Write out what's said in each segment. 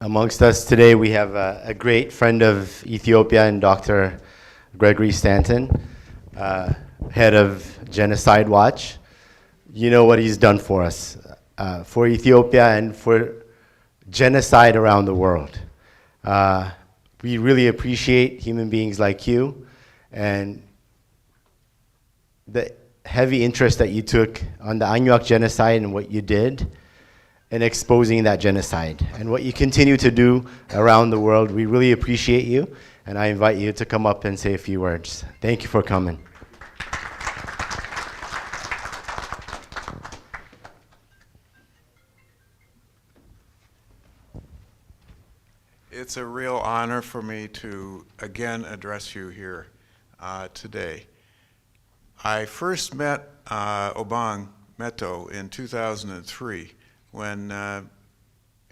Amongst us today, we have a great friend of Ethiopia and Dr. Gregory Stanton, head of Genocide Watch. You know what he's done for us, for Ethiopia and for genocide around the world. We really appreciate human beings like you and the heavy interest that you took on the Anuak genocide and what you did in exposing that genocide and what you continue to do around the world. We really appreciate you, and I invite you to come up and say a few words. Thank you for coming. It's a real honor for me to again address you here today. I first met Obang Meto in 2003 when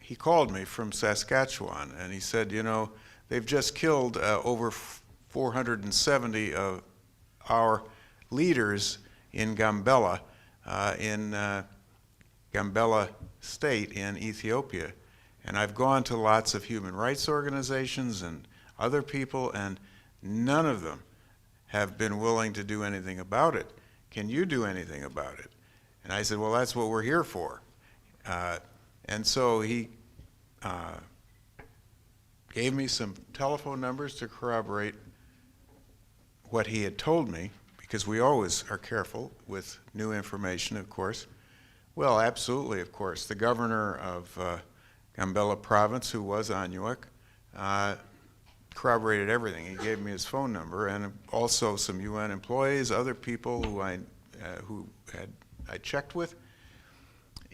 he called me from Saskatchewan, and he said, you know, they've just killed over 470 of our leaders in Gambela State in Ethiopia. And I've gone to lots of human rights organizations and other people, and none of them have been willing to do anything about it. Can you do anything about it? And I said, well, that's what we're here for. And so he gave me some telephone numbers to corroborate what he had told me, because we always are careful with new information, of course. Well, absolutely, of course. The governor of Gambela province, who was Anuak, corroborated everything. He gave me his phone number, and also some UN employees, other people who I checked with.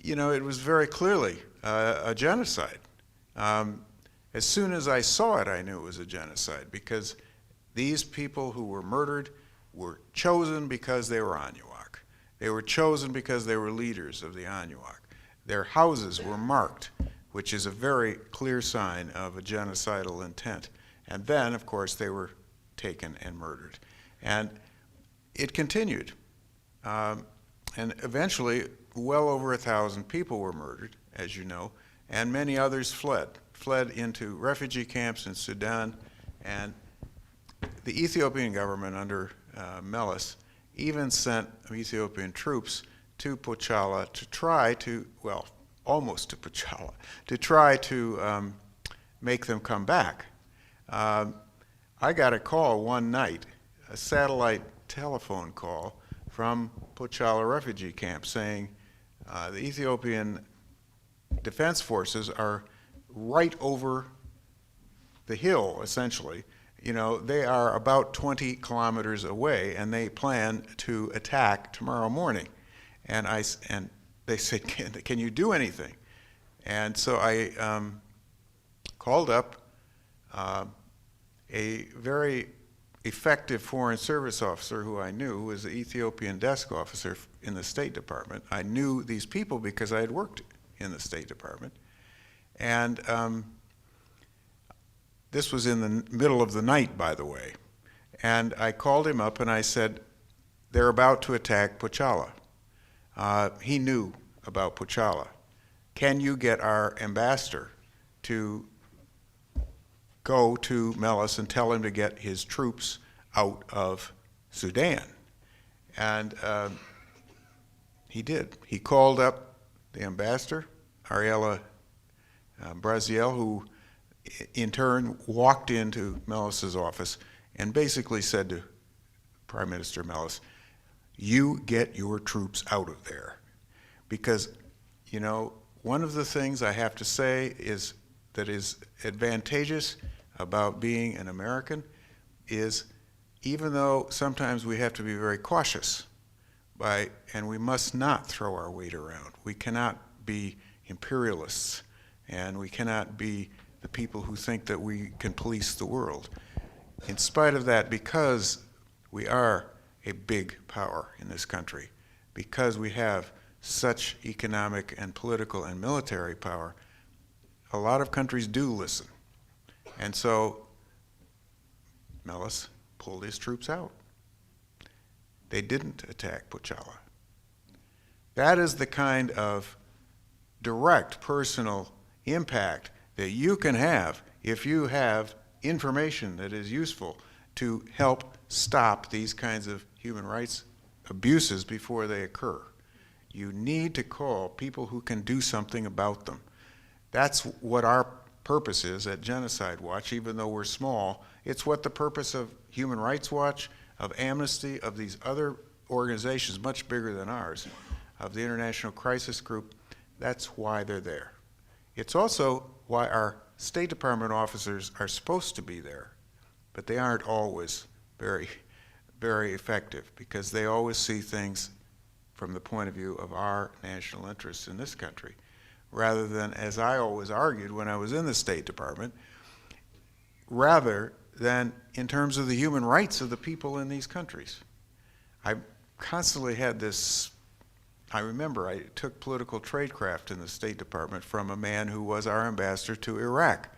You know, it was very clearly a genocide. As soon as I saw it, I knew it was a genocide, because these people who were murdered were chosen because they were Anuak. They were chosen because they were leaders of the Anuak. Their houses were marked, which is a very clear sign of a genocidal intent. And then, of course, they were taken and murdered. And it continued. And eventually, well over 1,000 people were murdered, as you know, and many others fled into refugee camps in Sudan. And the Ethiopian government under Meles even sent Ethiopian troops to Pochala to try to, well, almost to Pochala, to try to make them come back. I got a call one night, a satellite telephone call from Pochala refugee camp saying the Ethiopian Defense Forces are right over the hill, essentially. You know, they are about 20 kilometers away, and they plan to attack tomorrow morning. And they said, can you do anything? And so I called up a very effective Foreign Service officer who I knew, who was the Ethiopian desk officer in the State Department. I knew these people because I had worked in the State Department. And this was in the middle of the night, by the way. And I called him up and I said, they're about to attack Pochala. He knew about Pochala. Can you get our ambassador to go to Meles and tell him to get his troops out of Sudan? And he did. He called up the ambassador, Ariela Braziel, who in turn walked into Meles' office and basically said to Prime Minister Meles, you get your troops out of there. Because, you know, one of the things I have to say is that is advantageous about being an American is, even though sometimes we have to be very cautious and we must not throw our weight around. We cannot be imperialists, and we cannot be the people who think that we can police the world. In spite of that, because we are a big power in this country, because we have such economic and political and military power, a lot of countries do listen. And so Meles pulled his troops out. They didn't attack Pochala. That is the kind of direct personal impact that you can have if you have information that is useful to help stop these kinds of human rights abuses before they occur. You need to call people who can do something about them. That's what our purpose is at Genocide Watch, even though we're small. It's what the purpose of Human Rights Watch, of Amnesty, of these other organizations much bigger than ours, of the International Crisis Group, that's why they're there. It's also why our State Department officers are supposed to be there, but they aren't always very, very effective because they always see things from the point of view of our national interests in this country, rather than, as I always argued when I was in the State Department, rather than in terms of the human rights of the people in these countries. I constantly had this, I remember I took political tradecraft in the State Department from a man who was our ambassador to Iraq,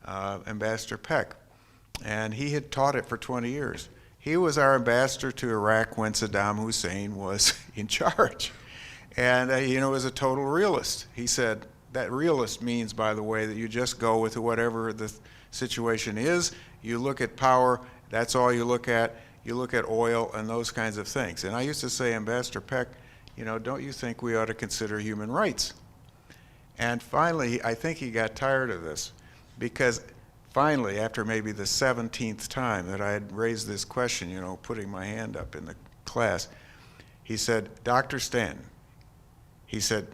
Ambassador Peck, and he had taught it for 20 years. He was our ambassador to Iraq when Saddam Hussein was in charge. And was a total realist. He said, that realist means, by the way, that you just go with whatever the situation is. You look at power, that's all you look at. You look at oil and those kinds of things. And I used to say, Ambassador Peck, don't you think we ought to consider human rights? And finally, I think he got tired of this, because finally, after maybe the 17th time that I had raised this question, putting my hand up in the class, he said, Dr. Stanton, he said,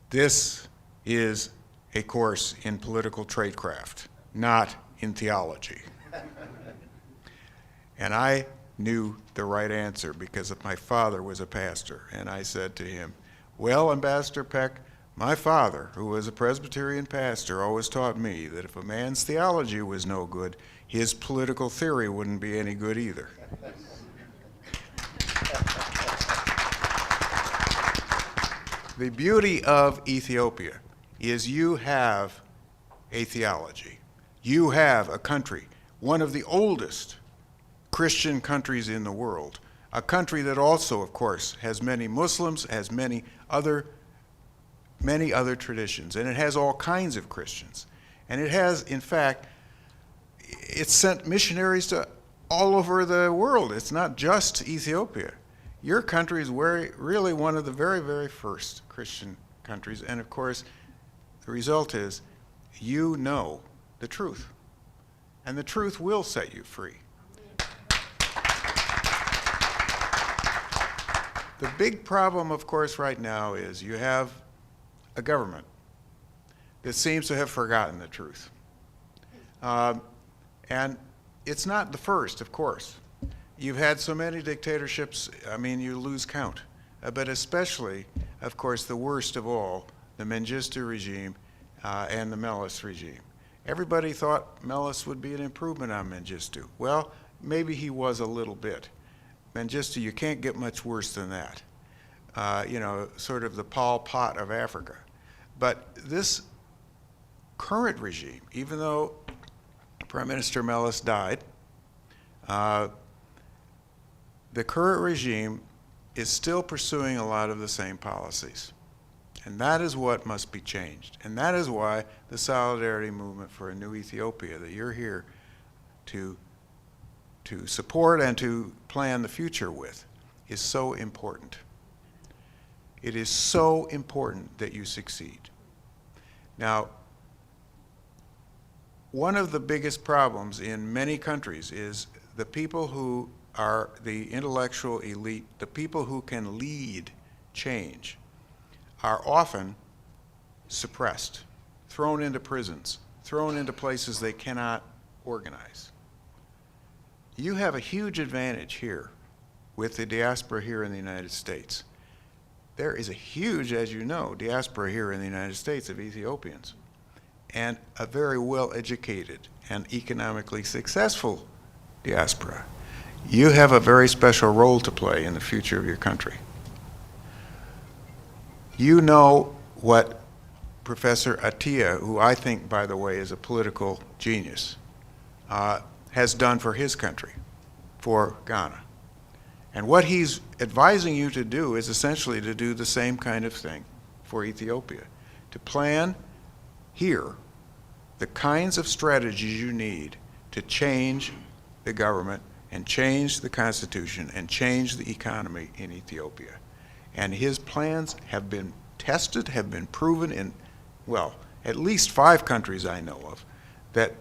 this is a course in political tradecraft, not in theology. And I knew the right answer because my father was a pastor. And I said to him, well, Ambassador Peck, my father, who was a Presbyterian pastor, always taught me that if a man's theology was no good, his political theory wouldn't be any good either. The beauty of Ethiopia is you have a theology. You have a country, one of the oldest Christian countries in the world, a country that also, of course, has many Muslims, has many other traditions, and it has all kinds of Christians. And it has, in fact, it's sent missionaries to all over the world. It's not just Ethiopia. Your country is really one of the very, very first Christian countries, and of course, the result is you know the truth, and the truth will set you free. The big problem, of course, right now is you have a government that seems to have forgotten the truth. And it's not the first, of course. You've had so many dictatorships, you lose count. But especially, of course, the worst of all, the Mengistu regime and the Meles regime. Everybody thought Meles would be an improvement on Mengistu. Well, maybe he was a little bit. Mengistu, you can't get much worse than that. Sort of the Pol Pot of Africa. But this current regime, even though Prime Minister Meles died, the current regime is still pursuing a lot of the same policies. And that is what must be changed. And that is why the solidarity movement for a new Ethiopia that you're here to support and to plan the future with is so important. It is so important that you succeed. Now, one of the biggest problems in many countries is the people who are the intellectual elite, the people who can lead change, are often suppressed, thrown into prisons, thrown into places they cannot organize. You have a huge advantage here with the diaspora here in the United States. There is a huge, as you know, diaspora here in the United States of Ethiopians, and a very well-educated and economically successful diaspora. You have a very special role to play in the future of your country. You know what Professor Attia, who I think, by the way, is a political genius, has done for his country, for Ghana. And what he's advising you to do is essentially to do the same kind of thing for Ethiopia, to plan here the kinds of strategies you need to change the government and change the constitution and change the economy in Ethiopia. And his plans have been tested, have been proven in, well, at least 5 countries I know of, that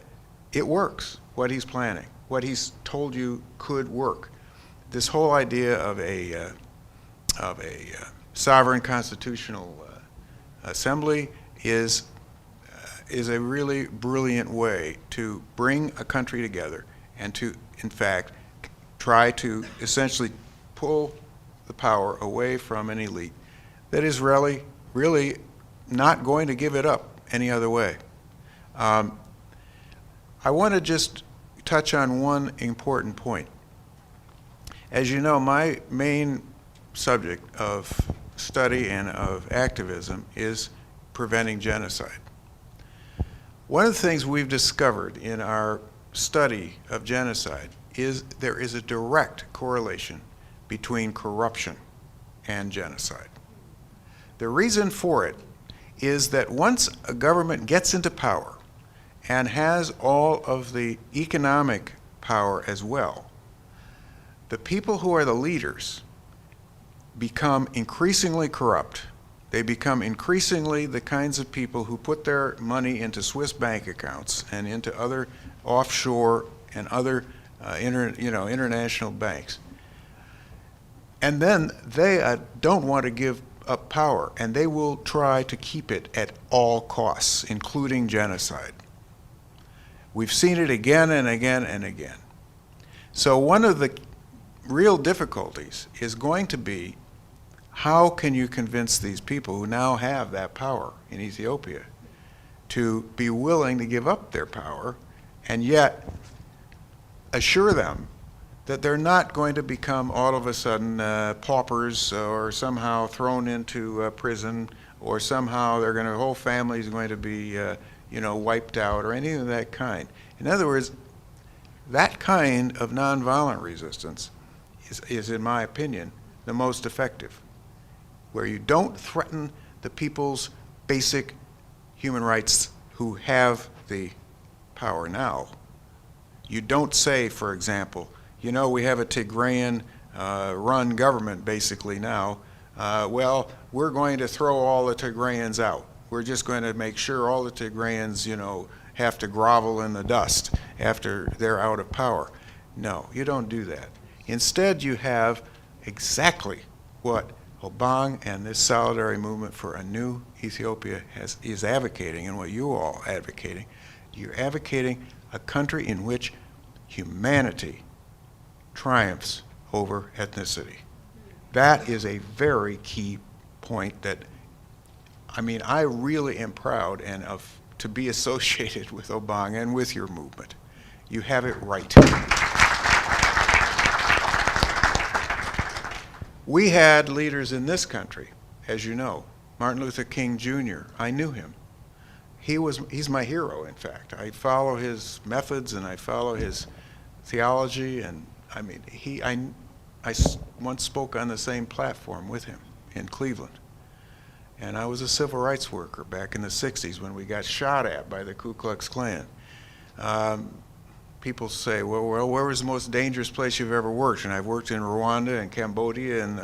it works, what he's planning, what he's told you could work. This whole idea of a sovereign constitutional assembly is a really brilliant way to bring a country together and to, in fact, try to essentially pull the power away from an elite that is really not going to give it up any other way. I want to just touch on one important point. As you know, my main subject of study and of activism is preventing genocide. One of the things we've discovered in our study of genocide is there is a direct correlation between corruption and genocide. The reason for it is that once a government gets into power and has all of the economic power as well, the people who are the leaders become increasingly corrupt. They become increasingly the kinds of people who put their money into Swiss bank accounts and into other offshore and other international banks. And then they don't want to give up power, and they will try to keep it at all costs, including genocide. We've seen it again and again and again. So one of the real difficulties is going to be, how can you convince these people who now have that power in Ethiopia to be willing to give up their power and yet assure them that they're not going to become all of a sudden paupers or somehow thrown into prison, or somehow their whole family is going to be wiped out or anything of that kind. In other words, that kind of nonviolent resistance is, in my opinion, the most effective, where you don't threaten the people's basic human rights who have the power now. You don't say, for example, we have a Tigrayan run government basically now. Well, we're going to throw all the Tigrayans out. We're just going to make sure all the Tigrayans, have to grovel in the dust after they're out of power. No, you don't do that. Instead, you have exactly what Obang and this solidarity movement for a new Ethiopia is advocating, and what you all are advocating. You're advocating a country in which humanity triumphs over ethnicity. That is a very key point that, I really am proud to be associated with Obang and with your movement. You have it right. We had leaders in this country, as you know. Martin Luther King Jr., I knew him. He's my hero, in fact. I follow his methods and I follow his theology, and I once spoke on the same platform with him in Cleveland. And I was a civil rights worker back in the 60s when we got shot at by the Ku Klux Klan. People say, well, where was the most dangerous place you've ever worked? And I've worked in Rwanda and Cambodia, and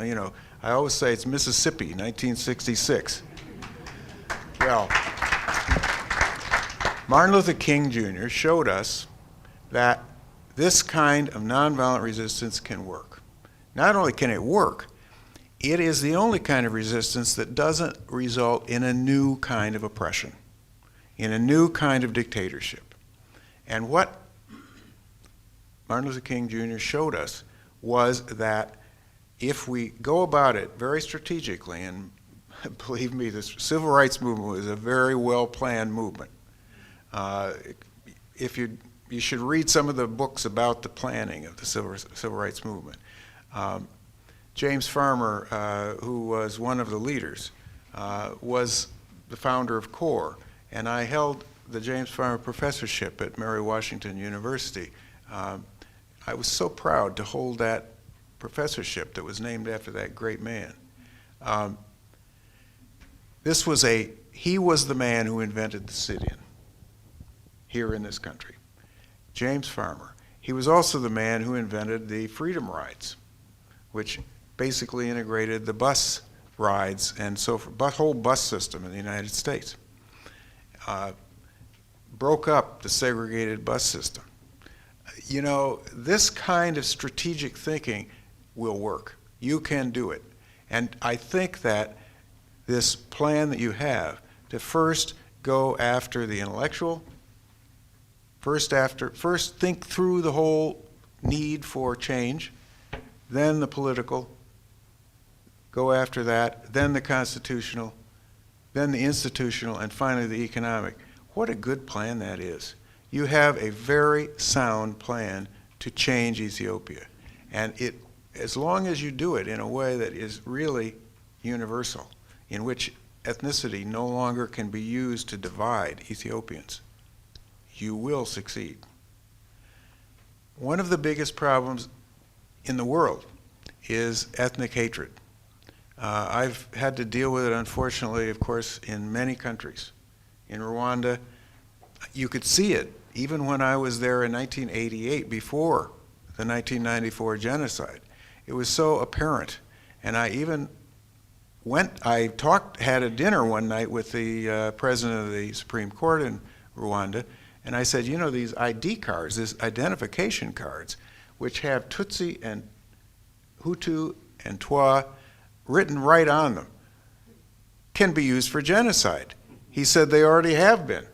I always say it's Mississippi, 1966. Well, Martin Luther King Jr. showed us that this kind of nonviolent resistance can work. Not only can it work, it is the only kind of resistance that doesn't result in a new kind of oppression, in a new kind of dictatorship. And what Martin Luther King Jr. showed us was that if we go about it very strategically, and believe me, the civil rights movement was a very well-planned movement. You should read some of the books about the planning of the civil rights movement. James Farmer, who was one of the leaders, was the founder of CORE, and I held the James Farmer professorship at Mary Washington University. I was so proud to hold that professorship that was named after that great man. He was the man who invented the sit-in. here in this country. James Farmer. He was also the man who invented the Freedom Rides, which basically integrated the bus rides and so forth, the whole bus system in the United States. Broke up the segregated bus system. You know, this kind of strategic thinking will work. You can do it. And I think that this plan that you have to first go after the intellectual, first think through the whole need for change, then the political, go after that, then the constitutional, then the institutional, and finally the economic. What a good plan that is. You have a very sound plan to change Ethiopia. And as long as you do it in a way that is really universal, in which ethnicity no longer can be used to divide Ethiopians, you will succeed. One of the biggest problems in the world is ethnic hatred. I've had to deal with it, unfortunately, of course, in many countries. In Rwanda, you could see it even when I was there in 1988, before the 1994 genocide. It was so apparent. And I even had a dinner one night with the president of the Supreme Court in Rwanda, and I said, you know, these ID cards, these identification cards, which have Tutsi and Hutu and Twa written right on them, can be used for genocide. He said they already have been.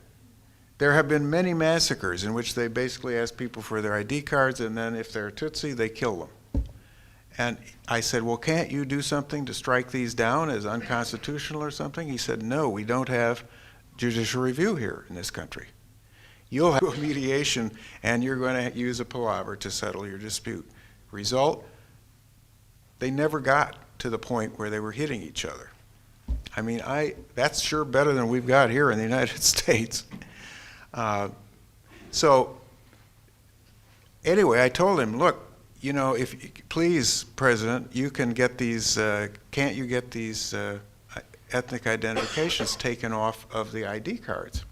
There have been many massacres in which they basically ask people for their ID cards, and then if they're Tutsi, they kill them. And I said, well, can't you do something to strike these down as unconstitutional or something? He said, no, we don't have judicial review here in this country. You'll have a mediation, and you're going to use a palaver to settle your dispute. Result, they never got to the point where they were hitting each other. I mean, that's sure better than we've got here in the United States. So anyway, I told him, look, you know, please, President, you can get these, can't you get these ethnic identifications taken off of the ID cards?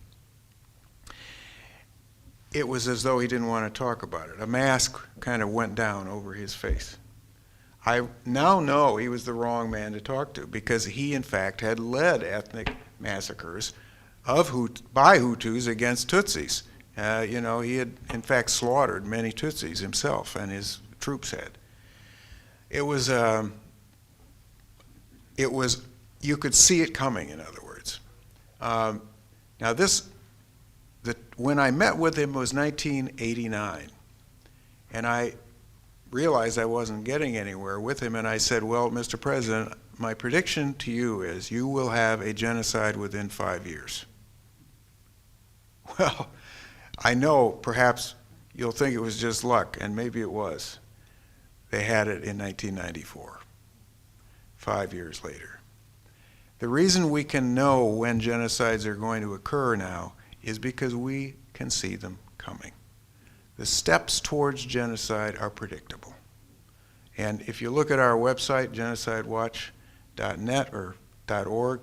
It was as though he didn't want to talk about it. A mask kind of went down over his face. I now know he was the wrong man to talk to, because he, in fact, had led ethnic massacres by Hutus against Tutsis. You know, he had, in fact, slaughtered many Tutsis himself, and his troops had. It was, you could see it coming, in other words. Now when I met with him was 1989, and I realized I wasn't getting anywhere with him, and I said, well, Mr. President, my prediction to you is you will have a genocide within 5 years. Well, I know perhaps you'll think it was just luck, and maybe it was. They had it in 1994, 5 years later. The reason we can know when genocides are going to occur now is because we can see them coming. The steps towards genocide are predictable. And if you look at our website, genocidewatch.net or .org,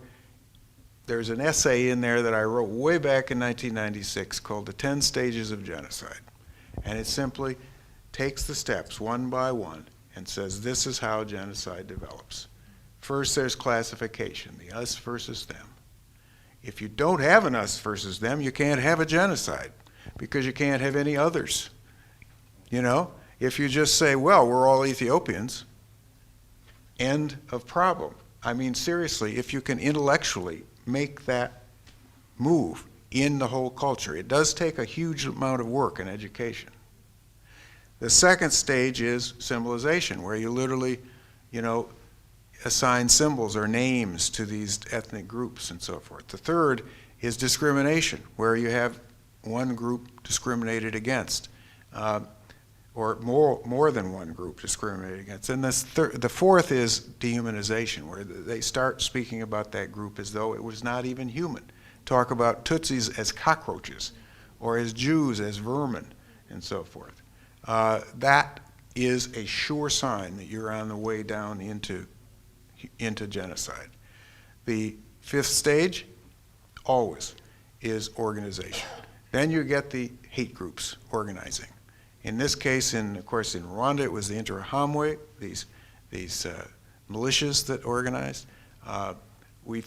there's an essay in there that I wrote way back in 1996 called The 10 Stages of Genocide. And it simply takes the steps one by one and says this is how genocide develops. First, there's classification, the us versus them. If you don't have an us versus them, you can't have a genocide, because you can't have any others. You know, if you just say, well, we're all Ethiopians, end of problem. I mean, seriously, if you can intellectually make that move in the whole culture, it does take a huge amount of work and education. The second stage is symbolization, where you literally, you know, assign symbols or names to these ethnic groups and so forth. The third is discrimination, where you have one group discriminated against, or more than one group discriminated against. And the fourth is dehumanization, where they start speaking about that group as though it was not even human. Talk about Tutsis as cockroaches, or as Jews as vermin, and so forth. That is a sure sign that you're on the way down into genocide. The fifth stage, always, is organization. Then you get the hate groups organizing. In this case, of course, in Rwanda, it was the Interahamwe, these militias that organized. You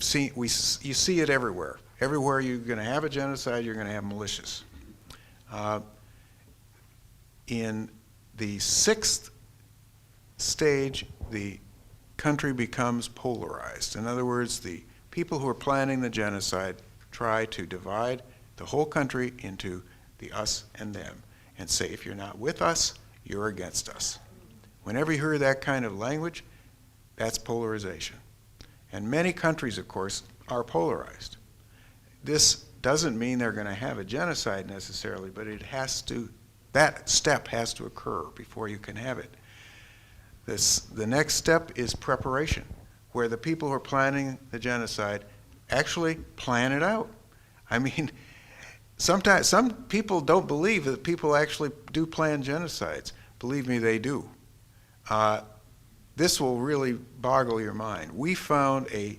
see it everywhere. Everywhere you're going to have a genocide, you're going to have militias. In the sixth stage, the country becomes polarized. In other words, the people who are planning the genocide try to divide the whole country into the us and them and say, if you're not with us, you're against us. Whenever you hear that kind of language, that's polarization. And many countries, of course, are polarized. This doesn't mean they're going to have a genocide necessarily, but that step has to occur before you can have it. The next step is preparation, where the people who are planning the genocide actually plan it out. I mean, sometimes some people don't believe that people actually do plan genocides. Believe me, they do. This will really boggle your mind. We found a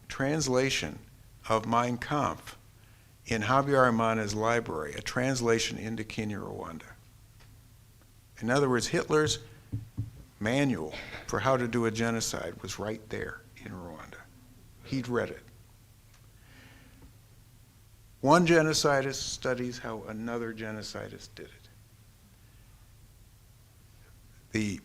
translation of Mein Kampf in Habyarimana's library, a translation into Kinyarwanda. In other words, Hitler's manual for how to do a genocide was right there in Rwanda. He'd read it. One genocidist studies how another genocidist did it. The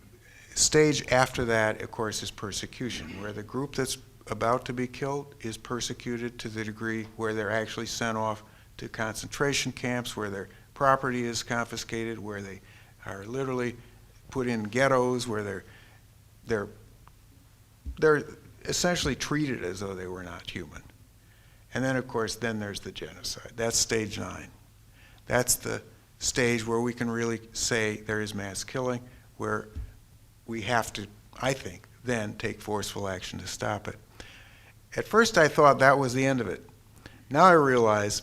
stage after that, of course, is persecution, where the group that's about to be killed is persecuted to the degree where they're actually sent off to concentration camps, where their property is confiscated, where they are literally put in ghettos, where they're essentially treated as though they were not human. And then, of course, then there's the genocide. That's stage 9. That's the stage where we can really say there is mass killing, where we have to, I think, then take forceful action to stop it. At first I thought that was the end of it. Now I realize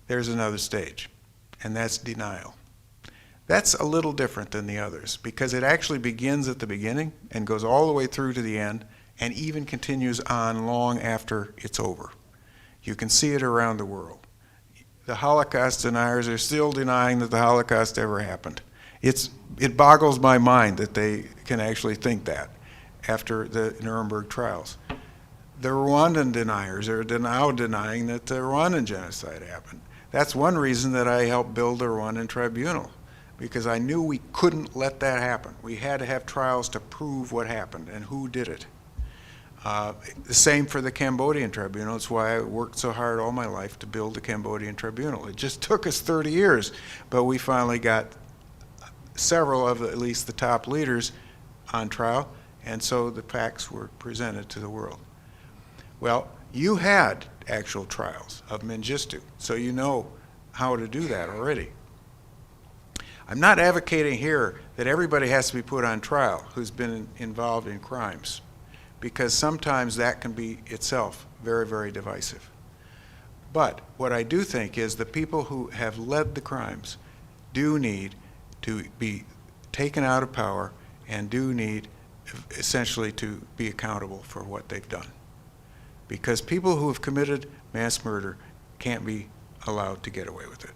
there's another stage, and that's denial. That's a little different than the others, because it actually begins at the beginning and goes all the way through to the end, and even continues on long after it's over. You can see it around the world. The Holocaust deniers are still denying that the Holocaust ever happened. It boggles my mind that they can actually think that after the Nuremberg trials. The Rwandan deniers are now denying that the Rwandan genocide happened. That's one reason that I helped build the Rwandan tribunal, because I knew we couldn't let that happen. We had to have trials to prove what happened and who did it. The same for the Cambodian tribunal. That's why I worked so hard all my life to build the Cambodian tribunal. It just took us 30 years, but we finally got several of at least the top leaders on trial, and so the facts were presented to the world. Well, you had actual trials of Mengistu, so you know how to do that already. I'm not advocating here that everybody has to be put on trial who's been involved in crimes, because sometimes that can be itself very, very divisive. But what I do think is the people who have led the crimes do need to be taken out of power and do need essentially to be accountable for what they've done. Because people who have committed mass murder can't be allowed to get away with it.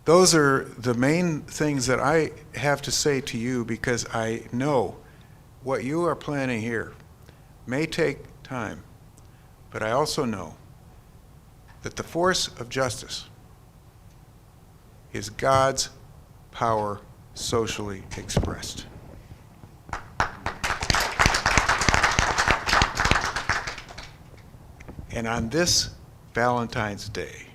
Those are the main things that I have to say to you, because I know what you are planning here may take time, but I also know that the force of justice is God's power socially expressed. And on this Valentine's Day,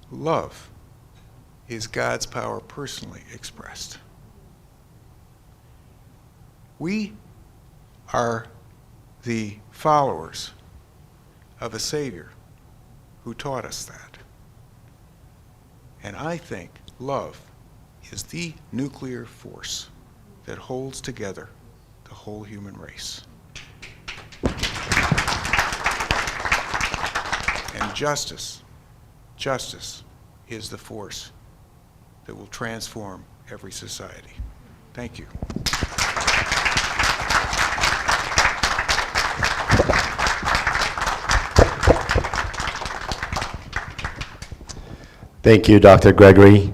love is God's power personally expressed. We are the followers of a Savior who taught us that. And I think love is the nuclear force that holds together the whole human race. And justice is the force that will transform every society. Thank you. Thank you, Dr. Gregory.